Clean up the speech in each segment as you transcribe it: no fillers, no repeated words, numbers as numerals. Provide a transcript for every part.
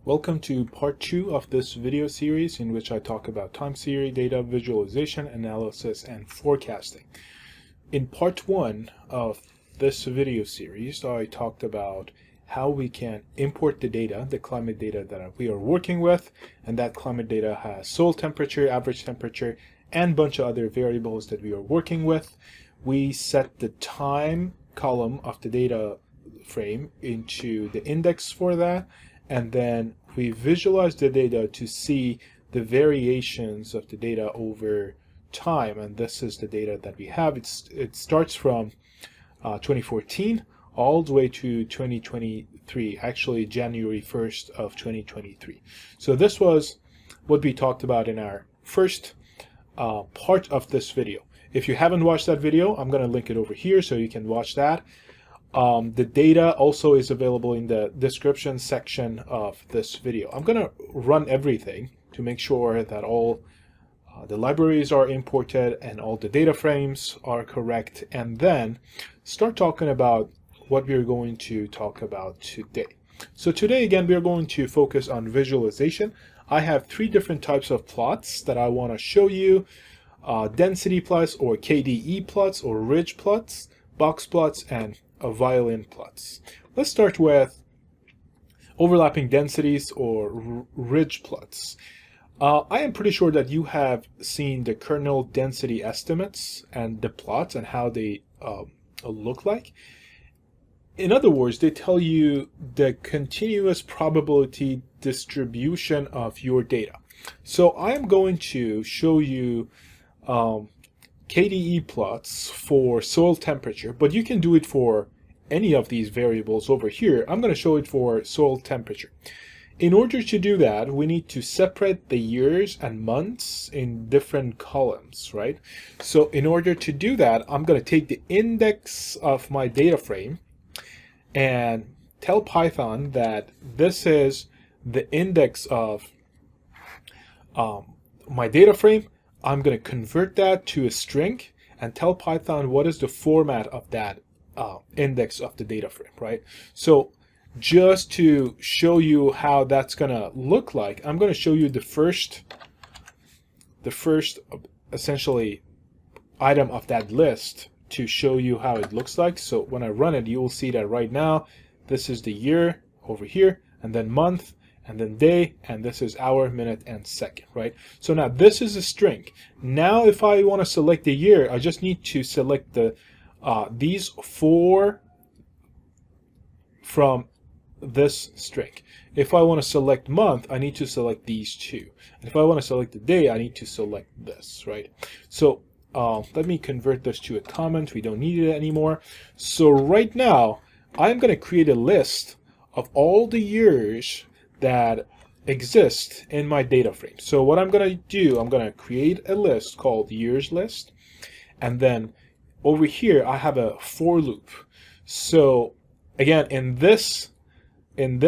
Welcome to part 2 of this video series in which I talk about time series data visualization, analysis, and forecasting. In part 1 of this video series, I talked about how we can import the data, the climate data that we are working with, and that climate data has soil temperature, average temperature, and a bunch of other variables that we are working with. We set the time column of the data frame into the index for that, and then we visualize the data to see the variations of the data over time. And this is the data that we have. It starts from 2014 all the way to 2023, actually January 1st of 2023. So this was what we talked about in our first part of this video. If you haven't watched that video, I'm going to link it over here so you can watch that. The data also is available in the description section of this video. I'm going to run everything to make sure that all the libraries are imported and all the data frames are correct, and then start talking about what we're going to talk about today. So today, again, we're going to focus on visualization. I have 3 different types of plots that I want to show you. Density plots, or KDE plots, or ridge plots, box plots, and violin plots. Let's start with overlapping densities or ridge plots. I am pretty sure that you have seen the kernel density estimates and the plots and how they look like. In other words, they tell you the continuous probability distribution of your data. So I am going to show you KDE plots for soil temperature, but you can do it for any of these variables over here. I'm going to show it for soil temperature. In order to do that, we need to separate the years and months in different columns, right? So in order to do that, I'm going to take the index of my data frame and tell Python that this is the index of my data frame. I'm going to convert that to a string and tell Python what is the format of that index of the data frame, right? So just to show you how that's going to look like, I'm going to show you the first essentially item of that list to show you how it looks like. So when I run it, you will see that right now this is the year over here, and then month, and then day, and this is hour, minute, and second, right? So now this is a string. Now if I want to select the year, I just need to select the these 4 from this string. If I want to select month, I need to select these 2. And if I want to select the day, I need to select this, right? So let me convert this to a comment. We don't need it anymore. So right now, I'm going to create a list of all the years that exist in my data frame. So what I'm going to do, I'm going to create a list called years list, and then over here I have a for loop. So again, in this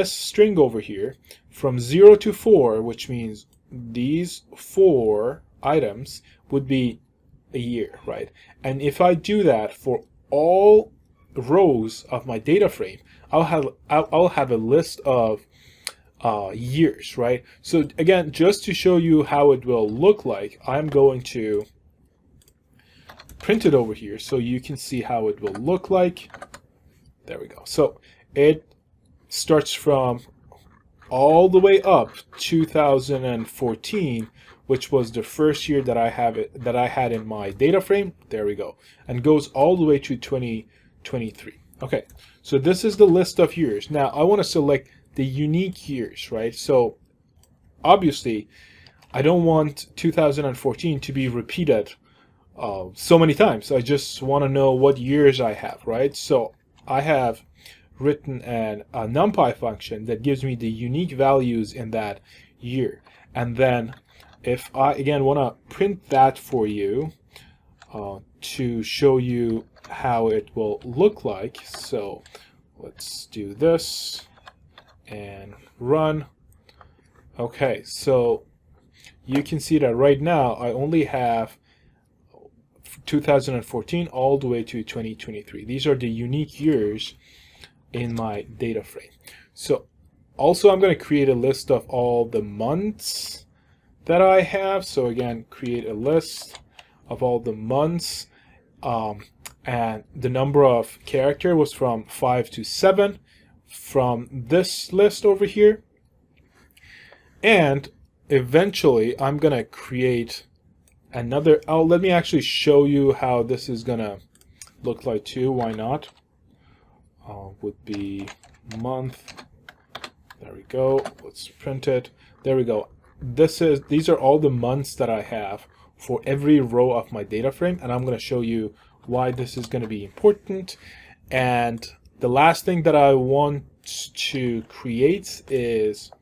string over here, from 0 to 4, which means these 4 items would be a year, right? And if I do that for all rows of my data frame, I'll have a list of years, right? So again, just to show you how it will look like, I'm going to print it over here so you can see how it will look like. There we go. So it starts from all the way up 2014, which was the first year that I had in my data frame. There we go, and goes all the way to 2023. Okay, so this is the list of years. Now I want to select the unique years, right? So obviously I don't want 2014 to be repeated so many times. I just want to know what years I have, right? So I have written a numpy function that gives me the unique values in that year. And then if I again want to print that for you to show you how it will look like, so let's do this and run. Okay, so you can see that right now I only have 2014 all the way to 2023. These are the unique years in my data frame. So Also, I'm going to create a list of all the months that I have. So again, create a list of all the months. And the number of character was from 5 to 7 from this list over here. And eventually I'm gonna create another, let me actually show you how this is gonna look like too. Why not? Would be month. There we go. Let's print it. There we go. These are all the months that I have for every row of my data frame, and I'm going to show you why this is going to be important. And the last thing that I want to create is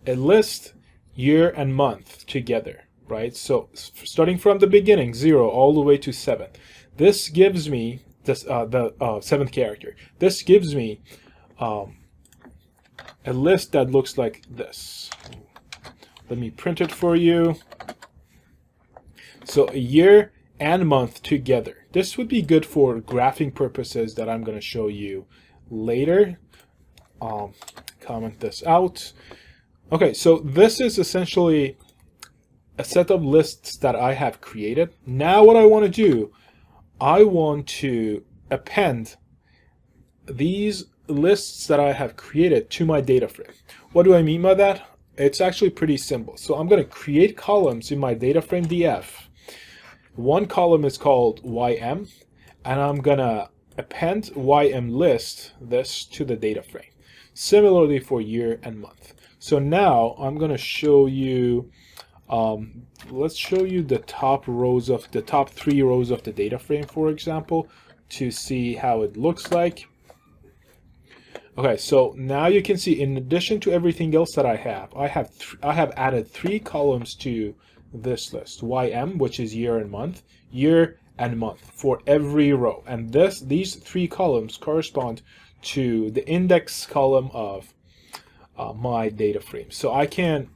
a list year and month together, right? So starting from the beginning, 0 all the way to 7. This gives me this the 7th character. This gives me a list that looks like this. Let me print it for you. So a year and month together. This would be good for graphing purposes that I'm going to show you later. Comment this out. Okay, so this is essentially a set of lists that I have created. Now what I want to do, I want to append these lists that I have created to my data frame. What do I mean by that? It's actually pretty simple. So I'm going to create columns in my data frame df. One column is called ym, and I'm going to append ym list this to the data frame. Similarly for year and month. So now I'm going to show you, let's show you the top 3 rows of the data frame, for example, to see how it looks like. Okay, so now you can see, in addition to everything else that I have added 3 columns to this list. ym, which is year and month for every row. And these 3 columns correspond to the index column of my data frame. So I can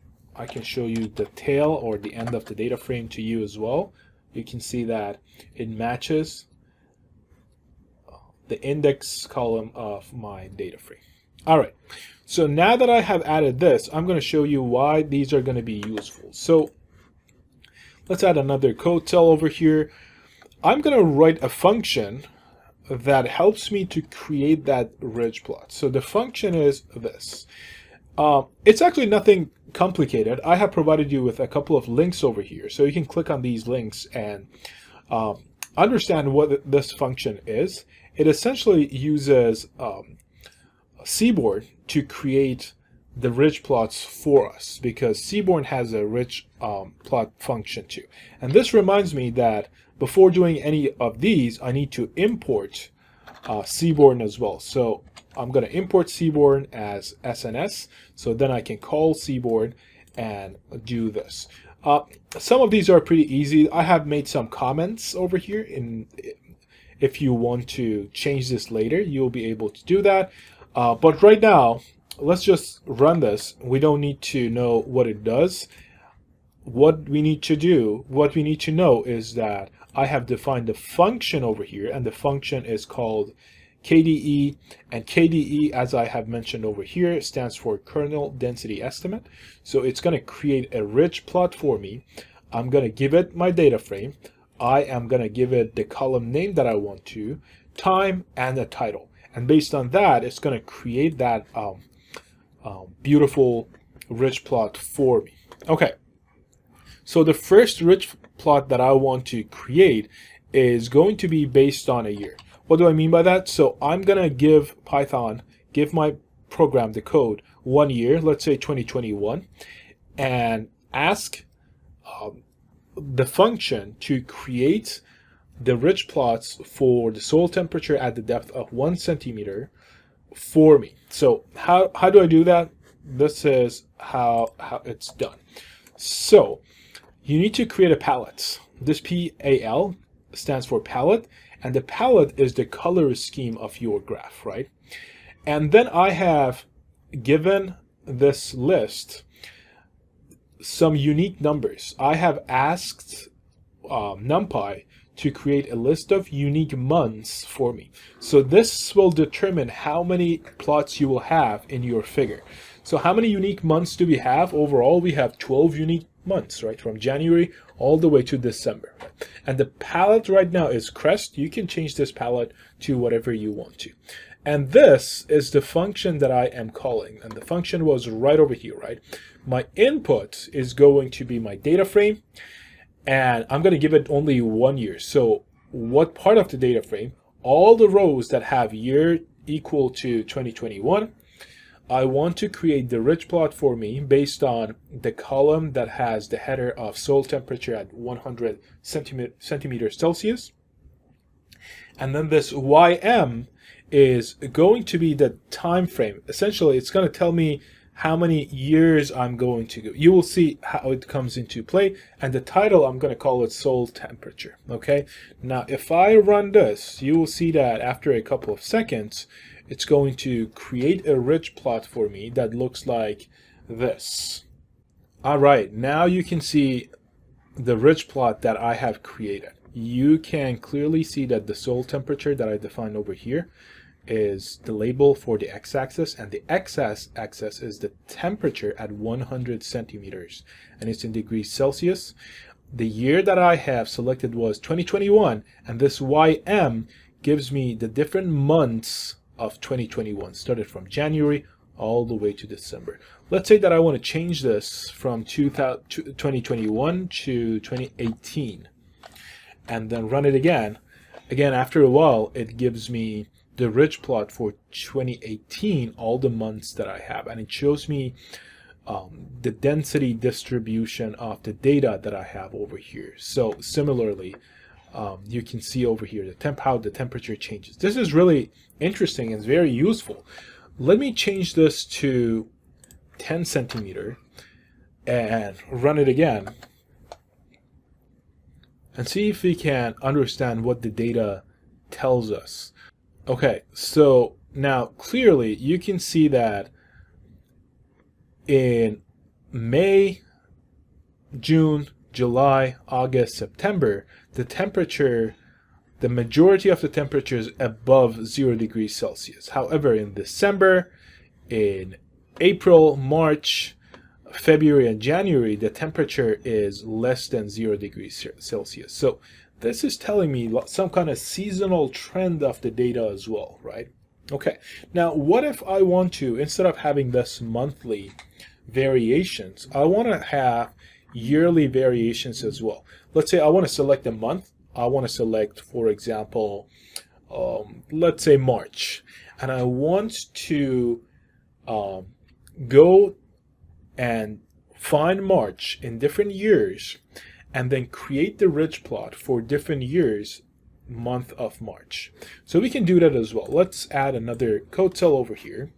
show you the tail or the end of the data frame to you as well. You can see that it matches the index column of my data frame. All right, so now that I have added this, I'm going to show you why these are going to be useful. So let's add another code cell over here. I'm going to write a function that helps me to create that ridge plot. So the function is this. It's actually nothing complicated. I have provided you with a couple of links over here, so you can click on these links and understand what this function is. It essentially uses Seaborn to create the ridge plots for us, because Seaborn has a ridge plot function too. And this reminds me that before doing any of these, I need to import Seaborn as well. So I'm going to import Seaborn as SNS, so then I can call Seaborn and do this. Some of these are pretty easy. I have made some comments over here. If you want to change this later, you'll be able to do that. But right now, let's just run this. We don't need to know what it does. What we need to know is that I have defined the function over here, and the function is called KDE, and KDE, as I have mentioned over here, stands for kernel density estimate. So it's going to create a ridge plot for me. I'm going to give it my data frame. I am going to give it the column name that I want to, time, and the title. And based on that, it's going to create that beautiful ridge plot for me. Okay, so the first ridge plot that I want to create is going to be based on a year. What do I mean by that? So I'm going to give my program, the code, 1 year, let's say 2021, and ask the function to create the ridge plots for the soil temperature at the depth of 1 centimeter for me. So how do I do that? This is how it's done. So you need to create a palette. This PAL stands for palette, and the palette is the color scheme of your graph, right? And then I have given this list some unique numbers. I have asked NumPy to create a list of unique months for me. So this will determine how many plots you will have in your figure. So how many unique months do we have? Overall, we have 12 unique months, right? From January all the way to December. Right? And the palette right now is crest. You can change this palette to whatever you want to. And this is the function that I am calling. And the function was right over here, right? My input is going to be my data frame. And I'm going to give it only 1 year. So what part of the data frame? All the rows that have year equal to 2021. I want to create the ridge plot for me based on the column that has the header of soil temperature at 100 centimeters Celsius. And then this YM is going to be the time frame. Essentially, it's going to tell me how many years I'm going to go. You will see how it comes into play. And the title, I'm going to call it soil temperature. Okay. Now, if I run this, you will see that after a couple of seconds, it's going to create a ridge plot for me that looks like this. All right, now you can see the ridge plot that I have created. You can clearly see that the soil temperature that I defined over here is the label for the x-axis, and the x-axis is the temperature at 100 centimeters, and it's in degrees Celsius. The year that I have selected was 2021, and this YM gives me the different months of 2021, started from January all the way to December. Let's say that I want to change this from 2021 to 2018 and then run it again. Again, after a while, it gives me the ridge plot for 2018, all the months that I have, and it shows me the density distribution of the data that I have over here. So similarly, you can see over here how the temperature changes. This is really interesting and very useful. Let me change this to 10 centimeter and run it again and see if we can understand what the data tells us. Okay, so now clearly you can see that in May, June, July, August, September, the temperature, the majority of the temperature is above 0 degrees Celsius. However, in December, in April, March, February, and January, the temperature is less than 0 degrees Celsius. So this is telling me some kind of seasonal trend of the data as well, right? Okay, now what if I want to, instead of having this monthly variations, I want to have yearly variations as well. Let's say I want to select a month. I want to select, for example, let's say March, and I want to go and find March in different years and then create the ridge plot for different years, month of March. So we can do that as well. Let's add another code cell over here.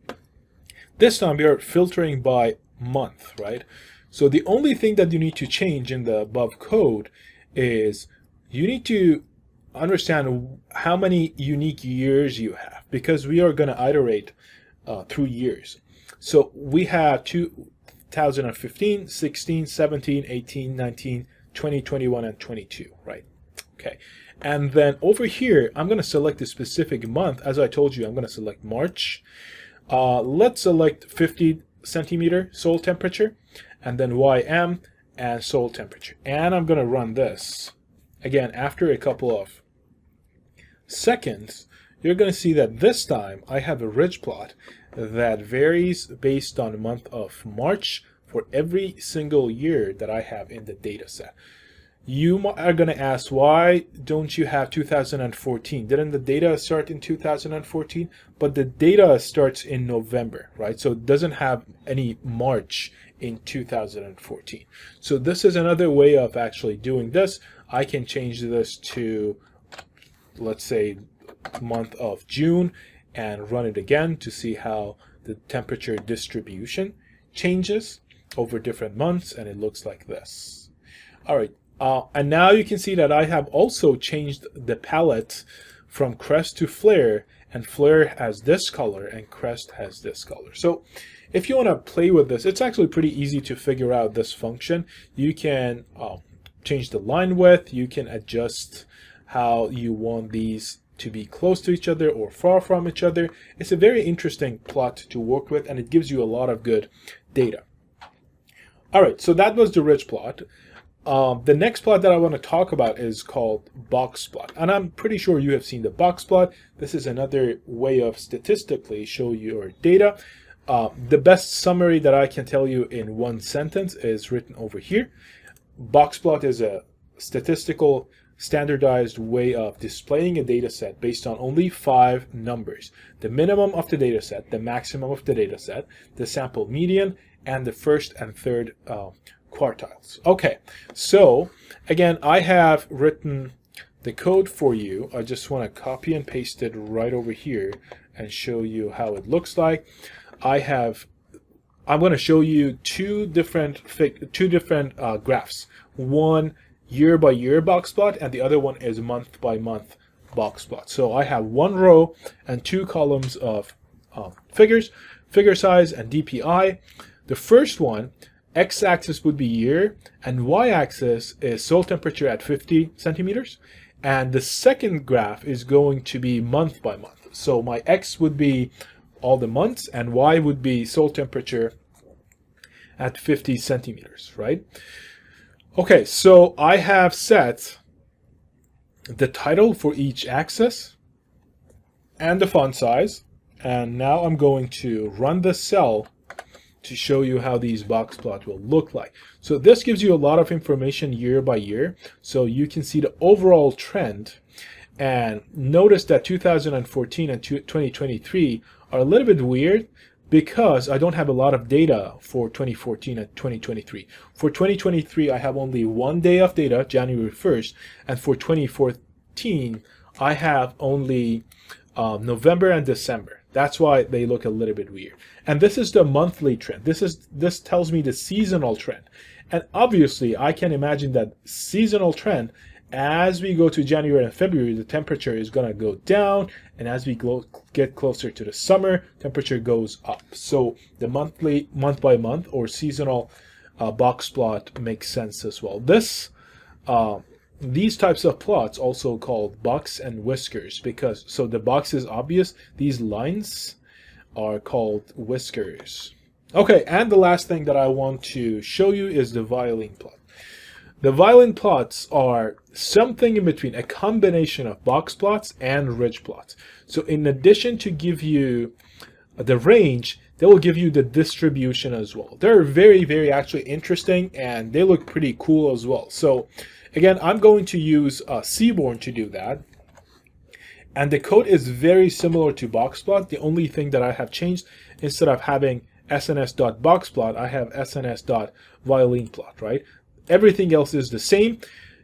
This time we are filtering by month, right? So the only thing that you need to change in the above code is you need to understand how many unique years you have, because we are going to iterate through years. So we have 2015, 16, 17, 18, 19, 20, 21, and 22, right? Okay. And then over here, I'm going to select a specific month. As I told you, I'm going to select March. Let's select 50 centimeter soil temperature, and then YM and soil temperature. And I'm going to run this. Again, after a couple of seconds, you're going to see that this time I have a ridge plot that varies based on the month of March for every single year that I have in the data set. You are going to ask, why don't you have 2014? Didn't the data start in 2014? But the data starts in November, right? So it doesn't have any March in 2014. So this is another way of actually doing this. I can change this to, let's say, month of June and run it again to see how the temperature distribution changes over different months, and it looks like this. All right. And now you can see that I have also changed the palette from crest to flare, and flare has this color and crest has this color. So if you want to play with this, it's actually pretty easy to figure out this function. You can change the line width, you can adjust how you want these to be close to each other or far from each other. It's a very interesting plot to work with, and it gives you a lot of good data. All right, so that was the ridge plot. The next plot that I want to talk about is called box plot, and I'm pretty sure you have seen the box plot. This is another way of statistically show your data. The best summary that I can tell you in one sentence is written over here. Box plot is a statistical standardized way of displaying a data set based on only 5 numbers: the minimum of the data set, the maximum of the data set, the sample median, and the first and third quartiles. Okay, so again, I have written the code for you. I just want to copy and paste it right over here and show you how it looks like. I'm going to show you two different graphs. One year by year box plot, and the other one is month by month box plot. So I have one row and 2 columns of figures, figure size, and DPI. The first one, x-axis would be year, and y-axis is soil temperature at 50 centimeters. And the second graph is going to be month by month. So my x would be all the months, and y would be soil temperature at 50 centimeters, right? Okay, so I have set the title for each axis and the font size, and now I'm going to run the cell to show you how these box plots will look like. So this gives you a lot of information year by year, so you can see the overall trend. And notice that 2014 and 2023 are a little bit weird because I don't have a lot of data for 2014 and 2023. For 2023, I have only 1 day of data, January 1st, and for 2014, I have only November and December. That's why they look a little bit weird. And this is the monthly trend. This tells me the seasonal trend. And obviously, I can imagine that seasonal trend, as we go to January and February, the temperature is going to go down, and as we get closer to the summer, temperature goes up. So the monthly, month by month, or seasonal box plot makes sense as well. These types of plots also called box and whiskers, because so the box is obvious, these lines are called whiskers. Okay, and the last thing that I want to show you is the violin plot. The violin plots are something in between, a combination of box plots and ridge plots. So in addition to give you the range, they will give you the distribution as well. They're very, very actually interesting, and they look pretty cool as well. So again, I'm going to use Seaborn to do that. And the code is very similar to boxplot. The only thing that I have changed, instead of having sns.boxplot, I have sns.violinplot, right? Everything else is the same.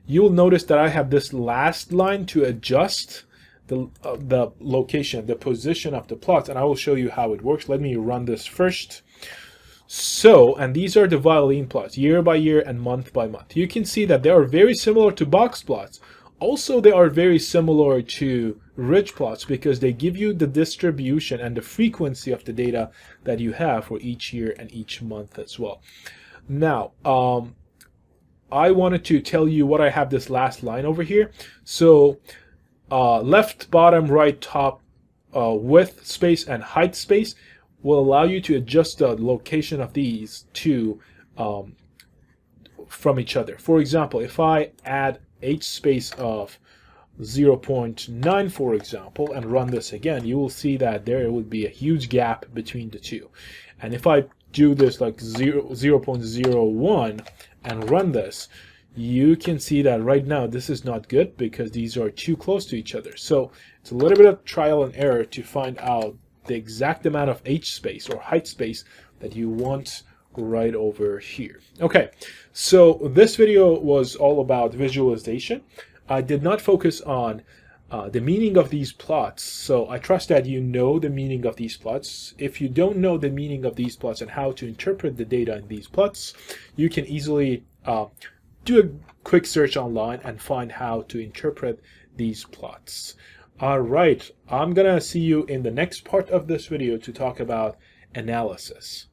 You'll notice that I have this last line to adjust the location, the position of the plots, and I will show you how it works. Let me run this first. So, and these are the violin plots, year by year and month by month. You can see that they are very similar to box plots. Also, they are very similar to ridge plots because they give you the distribution and the frequency of the data that you have for each year and each month as well. Now, I wanted to tell you what I have this last line over here. So, left, bottom, right, top, width space, and height space will allow you to adjust the location of these two from each other. For example, if I add h space of 0.9, for example, and run this again, you will see that there would be a huge gap between the two. And if I do this like 0.01 and run this, you can see that right now this is not good because these are too close to each other. So it's a little bit of trial and error to find out the exact amount of h space or height space that you want right over here. Okay, so this video was all about visualization. I did not focus on the meaning of these plots, so I trust that you know the meaning of these plots. If you don't know the meaning of these plots and how to interpret the data in these plots, you can easily do a quick search online and find how to interpret these plots. All right, I'm gonna see you in the next part of this video to talk about analysis.